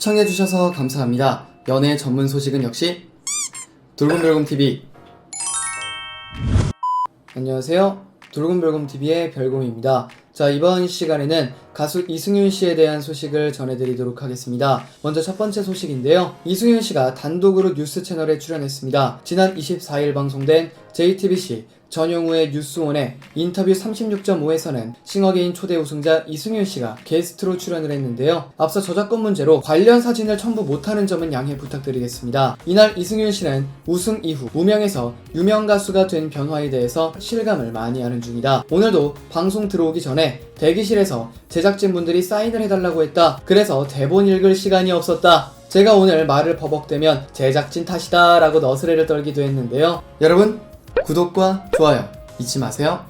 시청해주셔서 감사합니다. 연애 전문 소식은 역시 돌곰별곰TV. 안녕하세요. 돌곰별곰TV의 별곰입니다. 자, 이번 시간에는 가수 이승윤 씨에 대한 소식을 전해드리도록 하겠습니다. 먼저 첫 번째 소식인데요. 이승윤 씨가 단독으로 뉴스 채널에 출연했습니다. 지난 24일 방송된 JTBC 전용우의 뉴스원의 인터뷰 36.5에서는 싱어게인 초대 우승자 이승윤 씨가 게스트로 출연을 했는데요. 앞서 저작권 문제로 관련 사진을 첨부 못하는 점은 양해 부탁드리겠습니다. 이날 이승윤 씨는 우승 이후 무명에서 유명 가수가 된 변화에 대해서 실감을 많이 하는 중이다. 오늘도 방송 들어오기 전에 대기실에서 제작진분들이 사인을 해달라고 했다. 그래서 대본 읽을 시간이 없었다. 제가 오늘 말을 버벅대면 제작진 탓이다 라고 너스레를 떨기도 했는데요. 여러분, 구독과 좋아요 잊지 마세요.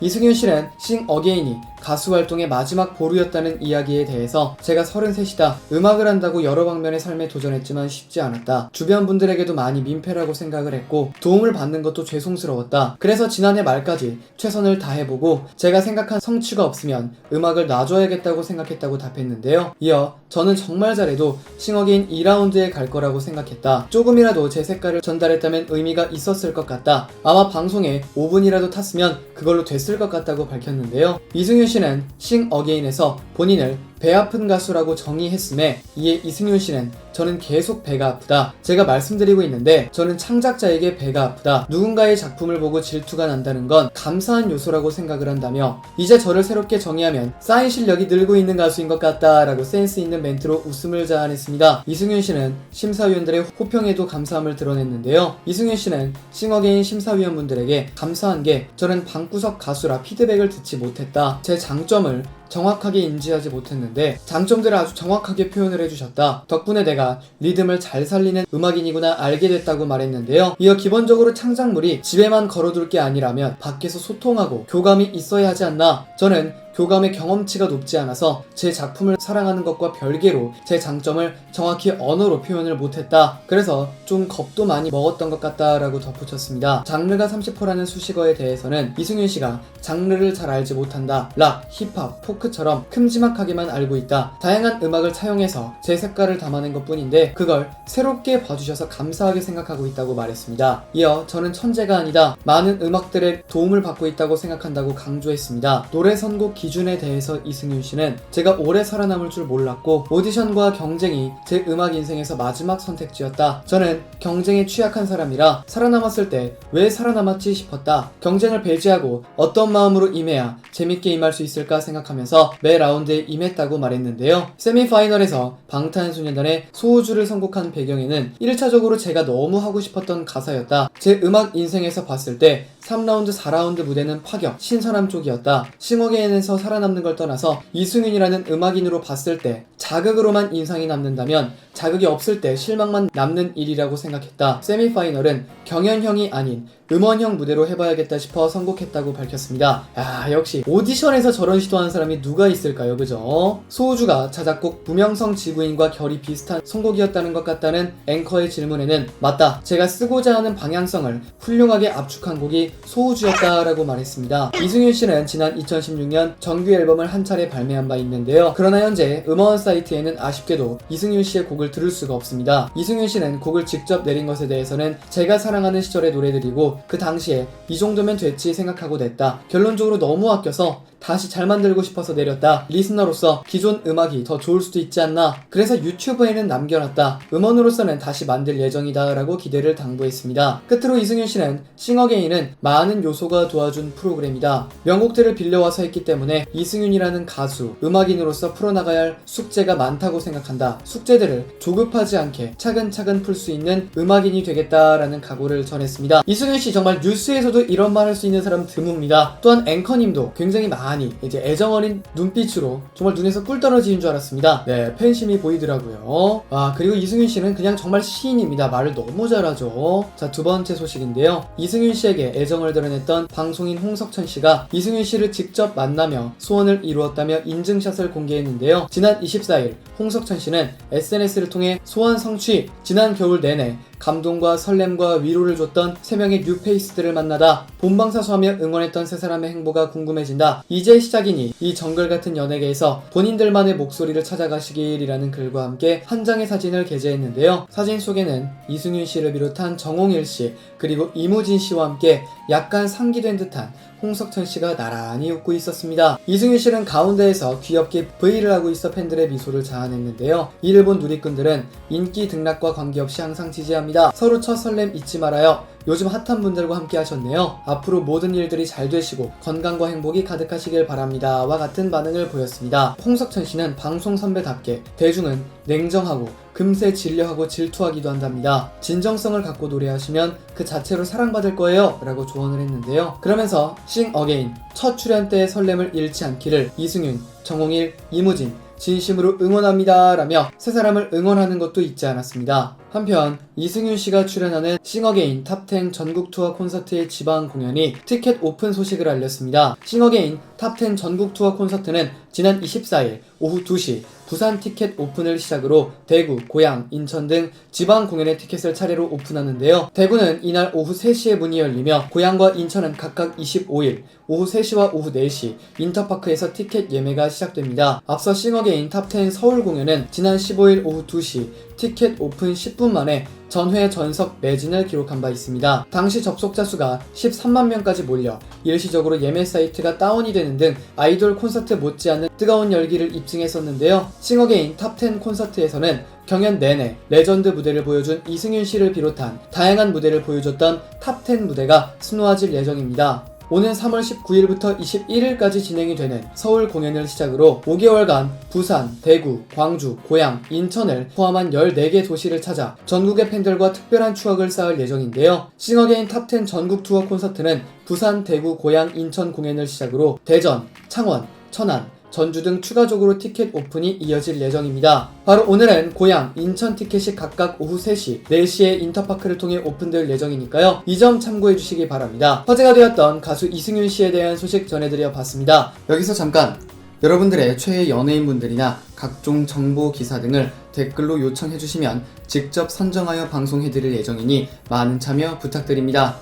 이승윤 씨는 싱어게인이 가수 활동의 마지막 보루였다는 이야기에 대해서 제가 33이다. 음악을 한다고 여러 방면의 삶에 도전했지만 쉽지 않았다. 주변 분들에게도 많이 민폐라고 생각을 했고 도움을 받는 것도 죄송스러웠다. 그래서 지난해 말까지 최선을 다해보고 제가 생각한 성취가 없으면 음악을 놔줘야겠다고 생각했다고 답했는데요. 이어 저는 정말 잘해도 싱어게인 2라운드에 갈 거라고 생각했다. 조금이라도 제 색깔을 전달했다면 의미가 있었을 것 같다. 아마 방송에 5분이라도 탔으면 그걸로 됐을 것 같다고 밝혔는데요. 이승윤 씨는 싱어게인에서 본인을 배 아픈 가수라고 정의했음에 이에 이승윤 씨는 저는 계속 배가 아프다. 제가 말씀드리고 있는데 저는 창작자에게 배가 아프다. 누군가의 작품을 보고 질투가 난다는 건 감사한 요소라고 생각을 한다며 이제 저를 새롭게 정의하면 사인 실력이 늘고 있는 가수인 것 같다 라고 센스 있는 멘트로 웃음을 자아냈습니다. 이승윤 씨는 심사위원들의 호평에도 감사함을 드러냈는데요. 이승윤 씨는 싱어게인 심사위원분들에게 감사한 게 저는 방구석 가수라 피드백을 듣지 못했다. 제 장점을 정확하게 인지하지 못했는데 장점들을 아주 정확하게 표현을 해주셨다. 덕분에 내가 리듬을 잘 살리는 음악인이구나 알게 됐다고 말했는데요. 이어 기본적으로 창작물이 집에만 걸어둘 게 아니라면 밖에서 소통하고 교감이 있어야 하지 않나. 저는 교감의 경험치가 높지 않아서 제 작품을 사랑하는 것과 별개로 제 장점을 정확히 언어로 표현을 못했다. 그래서 좀 겁도 많이 먹었던 것 같다라고 덧붙였습니다. 장르가 30%라는 수식어에 대해서는 이승윤 씨가 장르를 잘 알지 못한다. 락, 힙합, 포크처럼 큼지막하게만 알고 있다. 다양한 음악을 차용해서 제 색깔을 담아낸 것 뿐인데 그걸 새롭게 봐주셔서 감사하게 생각하고 있다고 말했습니다. 이어 저는 천재가 아니다. 많은 음악들의 도움을 받고 있다고 생각한다고 강조했습니다. 노래 선곡 기준에 대해서 이승윤 씨는 제가 오래 살아남을 줄 몰랐고 오디션과 경쟁이 제 음악 인생에서 마지막 선택지였다. 저는 경쟁에 취약한 사람이라 살아남았을 때 왜 살아남았지 싶었다. 경쟁을 배제하고 어떤 마음으로 임해야 재밌게 임할 수 있을까 생각하면서 매 라운드에 임했다고 말했는데요. 세미파이널에서 방탄소년단의 소우주를 선곡한 배경에는 1차적으로 제가 너무 하고 싶었던 가사였다. 제 음악 인생에서 봤을 때 3라운드, 4라운드 무대는 파격, 신선함 쪽이었다. 싱어게인에서 살아남는 걸 떠나서 이승윤이라는 음악인으로 봤을 때 자극으로만 인상이 남는다면 자극이 없을 때 실망만 남는 일이라고 생각했다. 세미파이널은 경연형이 아닌 음원형 무대로 해봐야겠다 싶어 선곡했다고 밝혔습니다. 야, 역시 오디션에서 저런 시도하는 사람이 누가 있을까요, 그죠? 소우주가 자작곡 무명성 지구인과 결이 비슷한 선곡이었다는 것 같다는 앵커의 질문에는 맞다, 제가 쓰고자 하는 방향성을 훌륭하게 압축한 곡이 소우주였다라고 말했습니다. 이승윤 씨는 지난 2016년 정규 앨범을 한 차례 발매한 바 있는데요. 그러나 현재 음원 사이트에는 아쉽게도 이승윤 씨의 곡을 들을 수가 없습니다. 이승윤 씨는 곡을 직접 내린 것에 대해서는 제가 사랑하는 시절의 노래들이고 그 당시에 이 정도면 됐지 생각하고 냈다. 결론적으로 너무 아껴서 다시 잘 만들고 싶어서 내렸다. 리스너로서 기존 음악이 더 좋을 수도 있지 않나. 그래서 유튜브에는 남겨놨다. 음원으로서는 다시 만들 예정이다 라고 기대를 당부했습니다. 끝으로 이승윤 씨는 싱어게인은 많은 요소가 도와준 프로그램이다. 명곡들을 빌려와서 했기 때문에 이승윤이라는 가수, 음악인으로서 풀어나가야 할 숙제가 많다고 생각한다. 숙제들을 조급하지 않게 차근차근 풀 수 있는 음악인이 되겠다라는 각오를 전했습니다. 이승윤 씨 정말 뉴스에서도 이런 말 할 수 있는 사람 드뭅니다. 또한 앵커님도 굉장히 많이 이제 애정어린 눈빛으로 정말 눈에서 꿀 떨어지는 줄 알았습니다. 네, 팬심이 보이더라고요. 그리고 이승윤 씨는 그냥 정말 시인입니다. 말을 너무 잘하죠. 자, 두 번째 소식인데요. 이승윤 씨에게 애정을 드러냈던 방송인 홍석천 씨가 이승윤 씨를 직접 만나며 소원을 이루었다며 인증샷을 공개했는데요. 지난 24일 홍석천 씨는 SNS를 통해 소원 성취, 지난 겨울 내내 감동과 설렘과 위로를 줬던 3명의 뉴페이스들을 만나다 본방사수하며 응원했던 세 사람의 행보가 궁금해진다. 이 이제 시작이니 이 정글 같은 연예계에서 본인들만의 목소리를 찾아가시길이라는 글과 함께 한 장의 사진을 게재했는데요. 사진 속에는 이승윤 씨를 비롯한 정홍일 씨 그리고 이무진 씨와 함께 약간 상기된 듯한 홍석천 씨가 나란히 웃고 있었습니다. 이승윤 씨는 가운데에서 귀엽게 V를 하고 있어 팬들의 미소를 자아냈는데요. 이를 본 누리꾼들은 인기 등락과 관계없이 항상 지지합니다. 서로 첫 설렘 잊지 말아요. 요즘 핫한 분들과 함께 하셨네요. 앞으로 모든 일들이 잘 되시고 건강과 행복이 가득하시길 바랍니다. 와 같은 반응을 보였습니다. 홍석천 씨는 방송 선배답게 대중은 냉정하고 금세 진려하고 질투하기도 한답니다. 진정성을 갖고 노래하시면 그 자체로 사랑받을 거예요 라고 조언을 했는데요. 그러면서 싱 어게인 첫 출연 때의 설렘을 잃지 않기를 이승윤, 정홍일, 이무진 진심으로 응원합니다 라며 세 사람을 응원하는 것도 잊지 않았습니다. 한편 이승윤 씨가 출연하는 싱어게인 탑10 전국 투어 콘서트의 지방 공연이 티켓 오픈 소식을 알렸습니다. 싱어게인 탑10 전국 투어 콘서트는 지난 24일 오후 2시 부산 티켓 오픈을 시작으로 대구, 고양, 인천 등 지방 공연의 티켓을 차례로 오픈하는데요. 대구는 이날 오후 3시에 문이 열리며 고양과 인천은 각각 25일 오후 3시와 오후 4시 인터파크에서 티켓 예매가 시작됩니다. 앞서 싱어게인 탑10 서울 공연은 지난 15일 오후 2시 티켓 오픈 10분 만에 전회 전석 매진을 기록한 바 있습니다. 당시 접속자 수가 13만 명까지 몰려 일시적으로 예매 사이트가 다운이 되는 등 아이돌 콘서트 못지않는 뜨거운 열기를 입증했었는데요. 싱어게인 탑10 콘서트에서는 경연 내내 레전드 무대를 보여준 이승윤 씨를 비롯한 다양한 무대를 보여줬던 탑10 무대가 수놓아질 예정입니다. 오는 3월 19일부터 21일까지 진행이 되는 서울 공연을 시작으로 5개월간 부산, 대구, 광주, 고양, 인천을 포함한 14개 도시를 찾아 전국의 팬들과 특별한 추억을 쌓을 예정인데요. 싱어게인 탑10 전국 투어 콘서트는 부산, 대구, 고양, 인천 공연을 시작으로 대전, 창원, 천안, 전주 등 추가적으로 티켓 오픈이 이어질 예정입니다. 바로 오늘은 고양, 인천 티켓이 각각 오후 3시, 4시에 인터파크를 통해 오픈될 예정이니까요. 이 점 참고해 주시기 바랍니다. 화제가 되었던 가수 이승윤 씨에 대한 소식 전해드려 봤습니다. 여기서 잠깐! 여러분들의 최애 연예인분들이나 각종 정보 기사 등을 댓글로 요청해 주시면 직접 선정하여 방송해드릴 예정이니 많은 참여 부탁드립니다.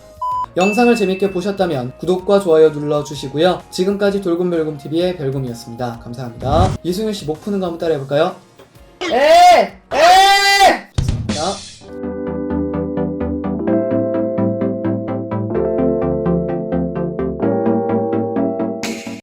영상을 재밌게 보셨다면 구독과 좋아요 눌러주시고요. 지금까지 돌곰별곰TV의 별곰이었습니다. 감사합니다. 이승윤씨 목 푸는 거 한번 따라 해볼까요? 죄송합니다.